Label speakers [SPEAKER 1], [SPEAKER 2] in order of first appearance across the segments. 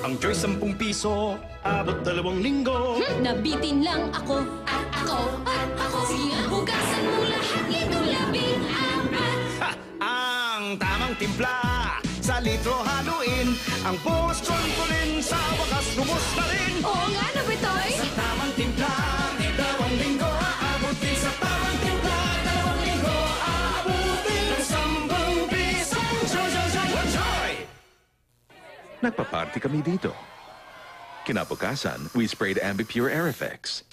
[SPEAKER 1] Ang choice 10 piso, abot 2 linggo.
[SPEAKER 2] Nabitin lang ako. At ako. Sige nga, hugasan mo lahat. Ito 14.
[SPEAKER 1] Ha! Ang tamang timpla, sa litro haluin. Ang Boston ko rin, sa wakas lubos na rin.
[SPEAKER 2] Oo nga, Nabitoy.
[SPEAKER 1] Sa tamang timpla, 2 linggo, aabutin sa tamang timpla. 2 linggo, aabutin ng 10 piso. Joy!
[SPEAKER 3] Nagpa-party kami dito. Kinabukasan, we sprayed Ambipure Air Effects.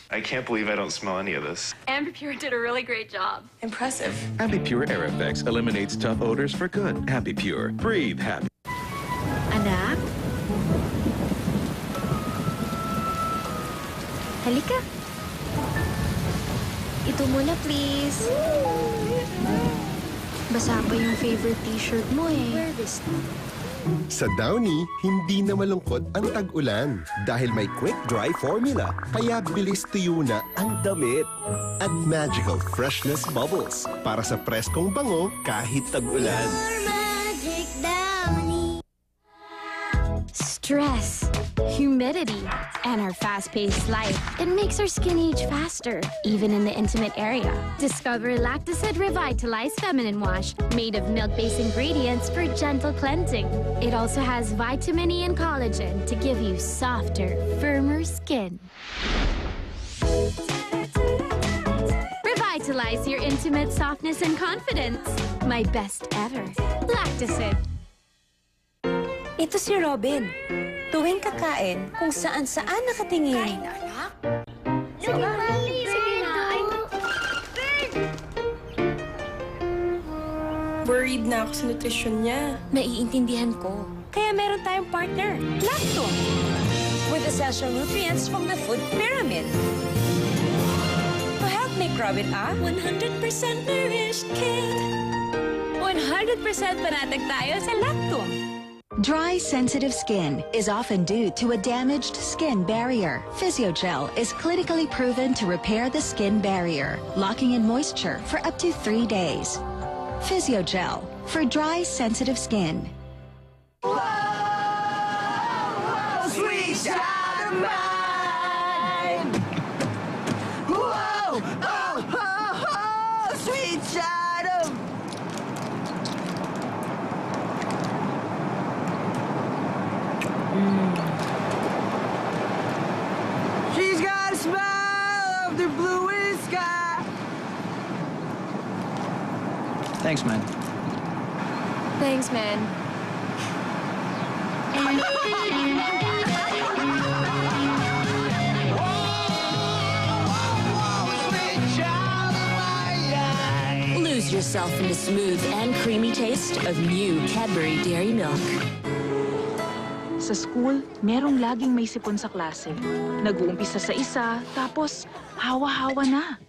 [SPEAKER 4] I can't believe I don't smell any of this.
[SPEAKER 5] Ambipure did a really great job.
[SPEAKER 6] Impressive.
[SPEAKER 3] Ambipure Air Effects eliminates tough odors for good. Ambipure. Breathe happy.
[SPEAKER 7] Anak? Halika. Ito muna, please. Basa pa yung favorite t-shirt mo eh. Wear this.
[SPEAKER 8] Sa Downy, hindi na malungkot ang tag-ulan dahil may quick dry formula, kaya bilis tuyo na ang damit. At magical freshness bubbles para sa preskong bango kahit tag-ulan.
[SPEAKER 7] Magic Downy. Stress, humidity, and our fast-paced life. It makes our skin age faster, even in the intimate area. Discover Lactacid Revitalize Feminine Wash, made of milk-based ingredients for gentle cleansing. It also has vitamin E and collagen to give you softer, firmer skin. Revitalize your intimate softness and confidence. My best ever. Lactacid.
[SPEAKER 6] Ito si Robin. Tuwing kakain, kung saan-saan nakatingin.
[SPEAKER 2] Kain na, anak. Sige, Mami. Sige na.
[SPEAKER 9] Worried na ako sa nutrisyon niya.
[SPEAKER 6] Naiintindihan ko. Kaya meron tayong partner, Lacto. With essential nutrients from the food pyramid. To help make Robin a 100% nourished kid. 100% panatag tayo sa Lacto.
[SPEAKER 10] Dry, sensitive skin is often due to a damaged skin barrier. Physiogel is clinically proven to repair the skin barrier, locking in moisture for up to 3 days. Physiogel for dry, sensitive skin.
[SPEAKER 1] Sweet child of mine! Whoa! Oh, sweet child of... She's got a smile of the bluest sky.
[SPEAKER 11] Thanks, man.
[SPEAKER 2] Thanks, man.
[SPEAKER 5] Lose yourself in the smooth and creamy taste of new Cadbury Dairy Milk.
[SPEAKER 12] Sa school, merong laging may sipon sa klase. Nag-uumpisa sa isa, tapos hawa-hawa na.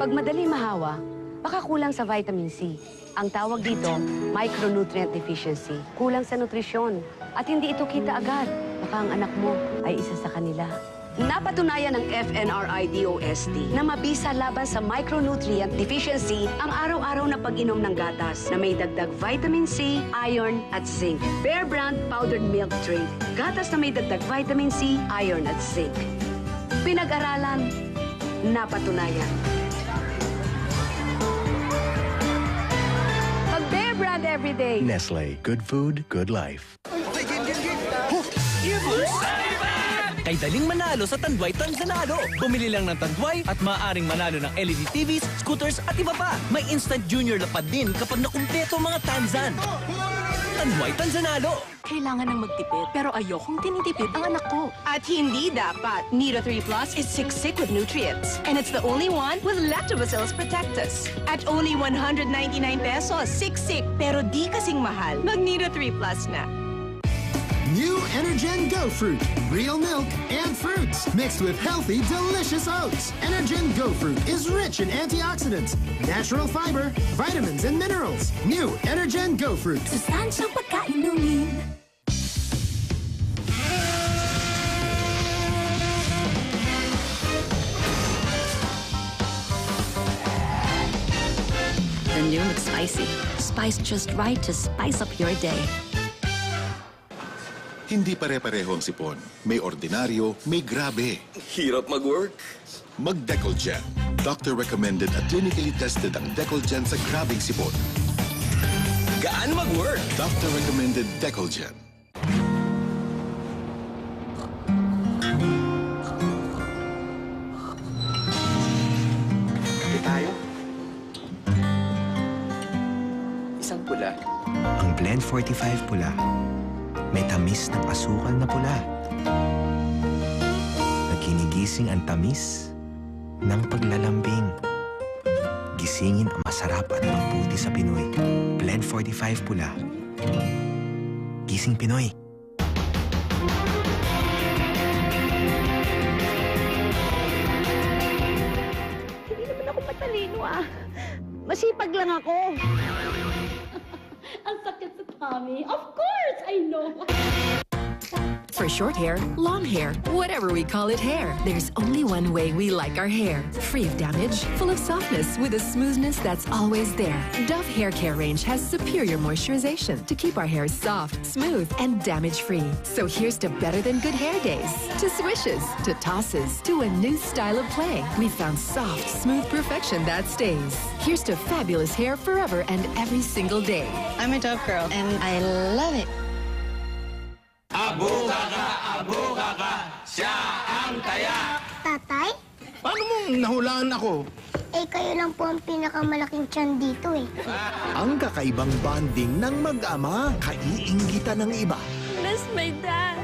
[SPEAKER 13] Pag madali mahawa, baka kulang sa vitamin C. Ang tawag dito, micronutrient deficiency. Kulang sa nutrisyon. At hindi ito kita agad. Baka ang anak mo ay isa sa kanila. Napatunayan ng FNRI-DOST na mabisa laban sa micronutrient deficiency ang araw-araw na pag-inom ng gatas na may dagdag vitamin C, iron at zinc. Bear Brand Powdered Milk Drink. Gatas na may dagdag vitamin C, iron at zinc. Pinag-aralan, napatunayan. Pag-Bear Brand everyday.
[SPEAKER 8] Nestle. Good food, good life.
[SPEAKER 11] Kay daling manalo sa Tanduay Tanzanalo. Bumili lang ng Tanduay at maaaring manalo ng LED TVs, scooters at iba pa. May instant junior lapad din kapag nakumpleto mga Tanzan. Tanduay Tanzanalo.
[SPEAKER 5] Kailangan ng magtipid, pero ayokong tinitipid ang anak ko.
[SPEAKER 14] At hindi dapat. Nido 3 Plus is siksik with nutrients. And it's the only one with Lactobacillus protectus. At only 199 pesos, siksik, pero di kasing mahal. Mag Nido 3 Plus na.
[SPEAKER 15] New Energen Go Fruit. Real milk and fruits mixed with healthy, delicious oats. Energen Go Fruit is rich in antioxidants, natural fiber, vitamins, and minerals. New Energen Go Fruit.
[SPEAKER 2] Sustansyang pagkainumin.
[SPEAKER 5] The new McSpicy. Spiced just right to spice up your day.
[SPEAKER 16] Hindi pare-pareho ang sipon. May ordinaryo, may grabe.
[SPEAKER 17] Hirap mag-work.
[SPEAKER 16] Mag-Decolgen. Doctor recommended at clinically tested ang Decolgen sa grabing sipon.
[SPEAKER 17] Gaan mag-work.
[SPEAKER 16] Doctor recommended Decolgen.
[SPEAKER 17] Kape tayo. Isang pula.
[SPEAKER 18] Ang Blend 45 pula. May tamis ng asukal na pula. Nagkinigising ang tamis ng paglalambing. Gisingin ang masarap at mabuti sa Pinoy. Blend 45 pula. Gising Pinoy.
[SPEAKER 19] Hindi naman ako matalino Masipag lang ako.
[SPEAKER 2] Ang sakit sa tummy. Of course, I know.
[SPEAKER 20] For short hair, long hair, whatever we call it hair, there's only one way we like our hair. Free of damage, full of softness, with a smoothness that's always there. Dove Hair Care range has superior moisturization to keep our hair soft, smooth, and damage-free. So here's to better than good hair days, to swishes, to tosses, to a new style of play. We found soft, smooth perfection that stays. Here's to fabulous hair forever and every single day.
[SPEAKER 21] I'm a Dove girl, and I love it.
[SPEAKER 1] Abuga ka, siya ang taya.
[SPEAKER 22] Tatay?
[SPEAKER 15] Paano mong nahulaan ako?
[SPEAKER 22] Eh, kayo lang po ang pinakamalaking tiyan dito eh.
[SPEAKER 23] Ang kakaibang bonding ng mag-ama, kaiinggitan ng iba.
[SPEAKER 6] Miss my dad.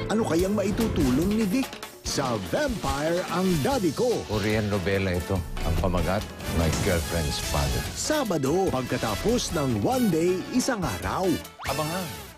[SPEAKER 23] Ano kayang maitutulong ni Vic? Sa Vampire ang Daddy Ko.
[SPEAKER 24] Korean novela ito. Ang pamagat, My Girlfriend's Father.
[SPEAKER 23] Sabado, pagkatapos ng One Day, Isang Araw.
[SPEAKER 24] Abangan.